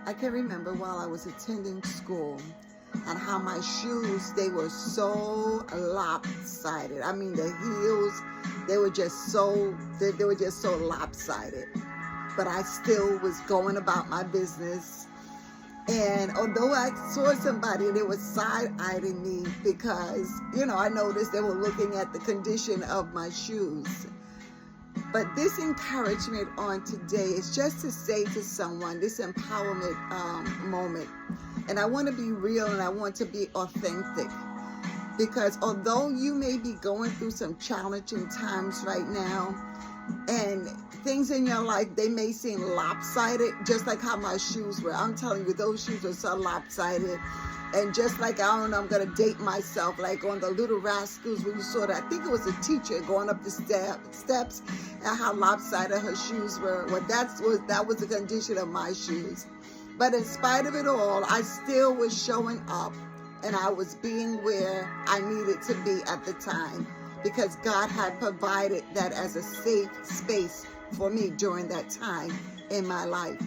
I can remember while I was attending school and how my shoes, they were so lopsided. I mean, the heels, they were just so lopsided. But I still was going about my business. And although I saw somebody, they were side-eyeing me because, I noticed they were looking at the condition of my shoes. But this encouragement on today is just to say to someone, this empowerment moment, and I want to be real and I want to be authentic, because although you may be going through some challenging times right now, and things in your life, they may seem lopsided, just like how my shoes were. I'm telling you, those shoes were so lopsided. And just like, I don't know, I'm going to date myself, like on the Little Rascals, when you saw that, I think it was a teacher going up the steps, and how lopsided her shoes were. Well, that was the condition of my shoes. But in spite of it all, I still was showing up, and I was being where I needed to be at the time, because God had provided that as a safe space for me during that time in my life.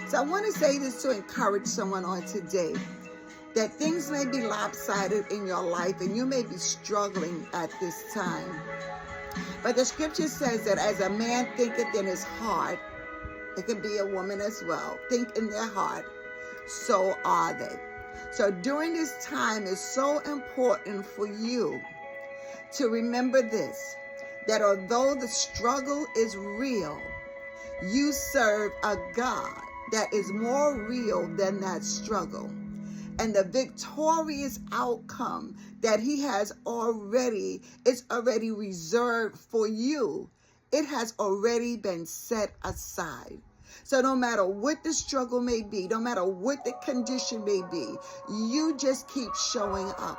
So I want to say this to encourage someone on today, that things may be lopsided in your life and you may be struggling at this time. But the scripture says that as a man thinketh in his heart, it can be a woman as well, think in their heart, so are they. So during this time, it's so important for you to remember this, that although the struggle is real, you serve a God that is more real than that struggle. And the victorious outcome that he has it's already reserved for you. It has already been set aside. So no matter what the struggle may be, no matter what the condition may be, you just keep showing up.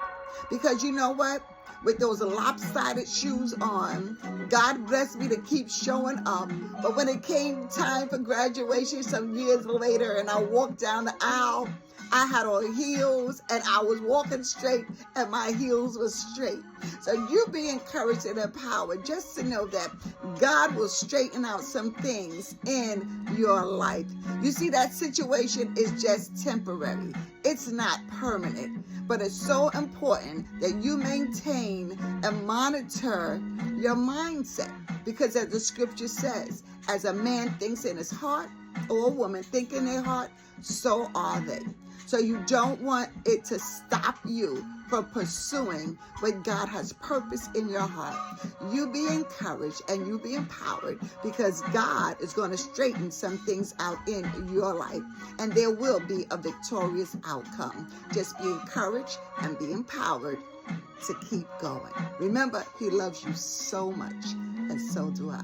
Because you know what? With those lopsided shoes on, God blessed me to keep showing up. But when it came time for graduation some years later and I walked down the aisle, I had on heels and I was walking straight and my heels were straight. So you be encouraged and empowered just to know that God will straighten out some things in your life. You see, that situation is just temporary. It's not permanent. But it's so important that you maintain and monitor your mindset. Because as the scripture says, as a man thinks in his heart, or a woman think in their heart, so are they. So you don't want it to stop you from pursuing what God has purpose in your heart. You be encouraged and you be empowered, because God is going to straighten some things out in your life, and there will be a victorious outcome. Just be encouraged and be empowered to keep going. Remember, he loves you so much, and so do I.